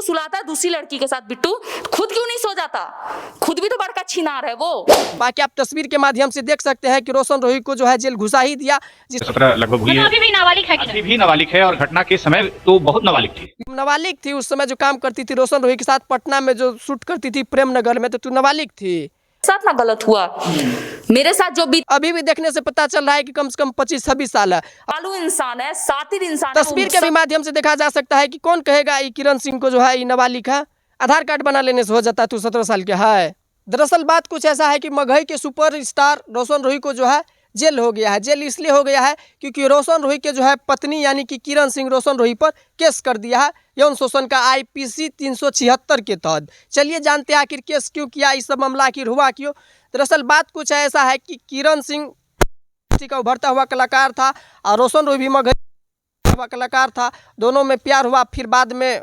सुलाता है दूसरी लड़की के साथ। बिट्टू खुद क्यों नहीं सो जाता? खुद भी तो बड़का छिनार है वो। बाकी आप तस्वीर के माध्यम से देख सकते हैं कि रोशन रोही को जो है जेल घुसा ही दिया। 17 लगभग हुई है। अभी भी नाबालिग है कि अभी भी नाबालिग है और घटना के समय तो बहुत नाबालिग थी। नाबालिग थी उस समय जो काम करती थी रोशन रोही के साथ, पटना में जो शूट करती थी प्रेम नगर में, तो तू नाबालिग थी। साथ ना गलत हुआ मेरे साथ जो भी। अभी भी देखने से पता चल रहा है कि कम से कम 25-26 साल है। आलू इंसान है, सातिर इंसान है। तस्वीर के भी माध्यम से देखा जा सकता है कि कौन कहेगा ये किरण सिंह को जो है ये नाबालिग है। आधार कार्ड बना लेने से हो जाता है तू 17 साल के है। दरअसल बात कुछ ऐसा है कि मगही के सुपर स्टार रोशन रोही को जो है जेल हो गया है। जेल इसलिए हो गया है क्योंकि रोशन रोही के जो है पत्नी यानी कि किरण सिंह रोशन रोही पर केस कर दिया है यौन शोषण का IPC 376 के तहत। चलिए जानते हैं आखिर केस क्यों किया, इस सब मामला आखिर हुआ क्यों। दरअसल बात कुछ ऐसा है कि किरण सिंह का उभरता हुआ कलाकार था और रोशन रोही भी मगही हुआ कलाकार था। दोनों में प्यार हुआ, फिर बाद में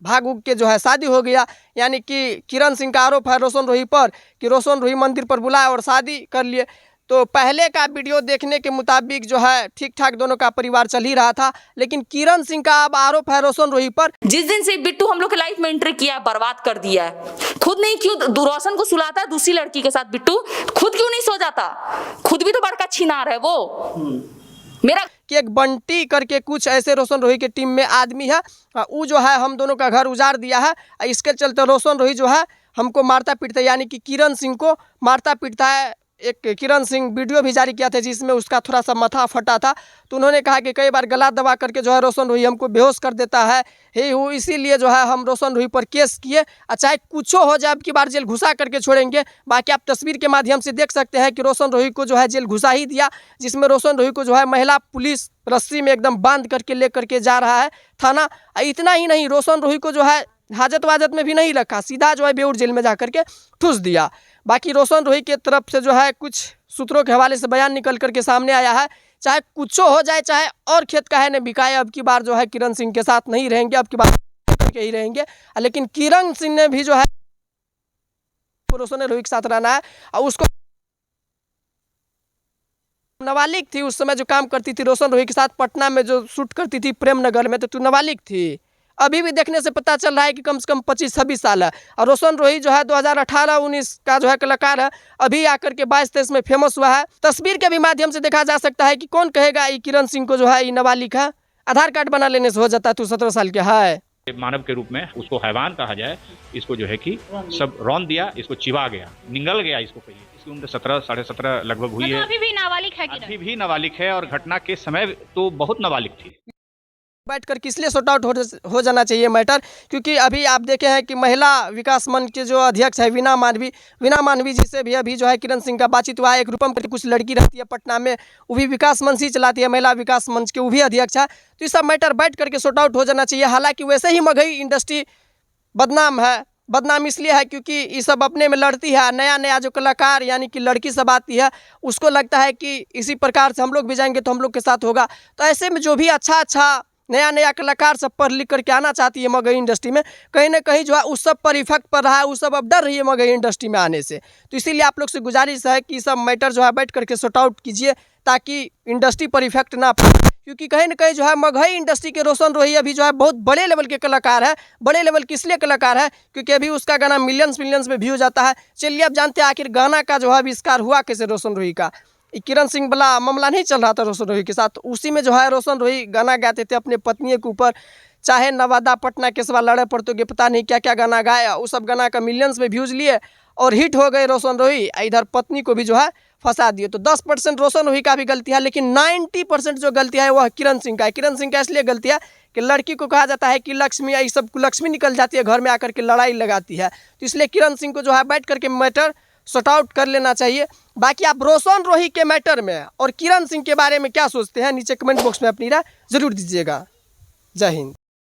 भाग उग के जो है शादी हो गया। यानी कि किरण सिंह का आरोप है रोशन रोही पर कि रोशन रोही मंदिर पर बुलाया और शादी कर लिए। तो पहले का वीडियो देखने के मुताबिक जो है ठीक ठाक दोनों का परिवार चल ही रहा था, लेकिन किरण सिंह का अब आरोप है रोशन रोही पर। जिस दिन से बिट्टू हम लोग के लाइफ में एंट्री किया, बर्बाद कर दिया है। खुद नहीं क्यों रोशन को सुलाता है दूसरी लड़की के साथ। बिट्टू खुद क्यों नहीं सो जाता? खुद भी तो बड़का छिनार है वो। मेरा कि एक बंटी करके कुछ ऐसे रोशन रोही के टीम में आदमी है, वो जो है हम दोनों का घर उजाड़ दिया है। इसके चलते रोशन रोही जो है हमको मारता पीटता है, यानी कि किरण सिंह को मारता पीटता है। एक किरण सिंह वीडियो भी जारी किया था जिसमें उसका थोड़ा सा माथा फटा था। तो उन्होंने कहा कि कई बार गला दबा करके जो है रोशन रोही हमको बेहोश कर देता है। इसीलिए जो है हम रोशन रोही पर केस किए, चाहे कुछ हो जाए अब की बार जेल घुसा करके छोड़ेंगे। बाकी आप तस्वीर के माध्यम से देख सकते हैं कि रोशन रोही को जो है जेल घुसा ही दिया, जिसमें रोशन रोही को जो है महिला पुलिस रस्सी में एकदम बांध करके ले करके जा रहा है थाना। इतना ही नहीं, रोशन रोही को जो है हाजत वाजत में भी नहीं रखा, सीधा जो है बेऊर जेल में जा करके ठूस दिया। बाकी रोशन रोही के तरफ से जो है कुछ सूत्रों के हवाले से बयान निकल करके सामने आया है, चाहे कुछ हो जाए, चाहे और खेत का है न बिकाए, अब की बार जो है किरण सिंह के साथ नहीं रहेंगे, अब की बार करके ही रहेंगे। लेकिन किरण सिंह ने भी जो है रोशन रोही के साथ रहना है और उसको नाबालिग थी उस समय जो काम करती थी रोशन रोही के साथ, पटना में जो शूट करती थी प्रेम नगर में, तो तू नाबालिग थी। अभी भी देखने से पता चल रहा है कि कम से कम 25-26 साल है। और रोशन रोही जो है 2018-19 का जो है कलाकार है, अभी आकर के 22-23 में फेमस हुआ है। तस्वीर के भी माध्यम से देखा जा सकता है कि कौन कहेगा ये किरण सिंह को जो है ये नाबालिग है। आधार कार्ड बना लेने से हो जाता है तू 17 साल के है। मानव के रूप में उसको हैवान कहा जाए, इसको जो है कि सब रौन दिया, इसको चिबा गया, निगल गया, इसको कहिए। इसकी उम्र 17 साढ़े 17 लगभग हुई है। अभी भी नाबालिग है कि अभी भी नाबालिग है और घटना के समय तो बहुत नाबालिग थी। बैठकर किस लिए सॉर्ट आउट हो जाना चाहिए मैटर, क्योंकि अभी आप देखे हैं कि महिला विकास मंच के जो अध्यक्ष है वीना मानवी जी से भी अभी जो है किरण सिंह का बातचीत हुआ है। एक रूपम करके कुछ लड़की रहती है पटना में, वो भी विकास मंच ही चलाती है, महिला विकास मंच के वो भी अध्यक्ष है। तो ये सब मैटर बैठ करके सॉर्ट आउट हो जाना चाहिए। हालांकि वैसे ही मगही इंडस्ट्री बदनाम है। बदनाम इसलिए है क्योंकि ये सब अपने में लड़ती है। नया जो कलाकार यानी कि लड़की सब आती है, उसको लगता है कि इसी प्रकार से हम लोग भी जाएंगे तो हम लोग के साथ होगा। तो ऐसे में जो भी अच्छा नया कलाकार सब पढ़ लिख करके आना चाहती है मगही इंडस्ट्री में, कहीं ना कहीं जो है उस सब पर इफेक्ट पड़ रहा है, उस सब अब डर रही है मगही इंडस्ट्री में आने से। तो इसीलिए आप लोग से गुजारिश है कि सब मैटर जो है बैठ करके सॉर्ट आउट कीजिए ताकि इंडस्ट्री पर इफेक्ट ना पड़े। क्योंकि कहीं ना कहीं जो है मगही इंडस्ट्री के रोशन रोही अभी जो है बहुत बड़े लेवल के कलाकार है। बड़े लेवल किस लिए कलाकार है? क्योंकि अभी उसका गाना मिलियंस में व्यू जाता है। चलिए अब जानते हैं आखिर गाना का जो है आविष्कार हुआ कैसे रोशन रोही का। किरण सिंह वाला मामला नहीं चल रहा था रोशन रोही के साथ, उसी में जो है रोशन रोही गाना गाते थे अपने पत्नी के ऊपर। चाहे नवादा पटना केसवा लड़े पड़ते के पता नहीं क्या क्या गाना गाया, उस सब गाना का मिलियंस में व्यूज़ लिए और हिट हो गए रोशन रोही। इधर पत्नी को भी जो है फंसा दिए। तो 10% रोशन रोही का भी गलती है, लेकिन 90% जो गलती है वह किरण सिंह का है। किरण सिंह का इसलिए गलती है कि लड़की को कहा जाता है कि लक्ष्मी, ये सब लक्ष्मी निकल जाती है घर में आकर के लड़ाई लगाती है। तो इसलिए किरण सिंह को जो है बैठ करके मैटर सॉर्ट आउट कर लेना चाहिए। बाकी आप रोशन रोही के मैटर में और किरण सिंह के बारे में क्या सोचते हैं, नीचे कमेंट बॉक्स में अपनी राय जरूर दीजिएगा। जय हिंद।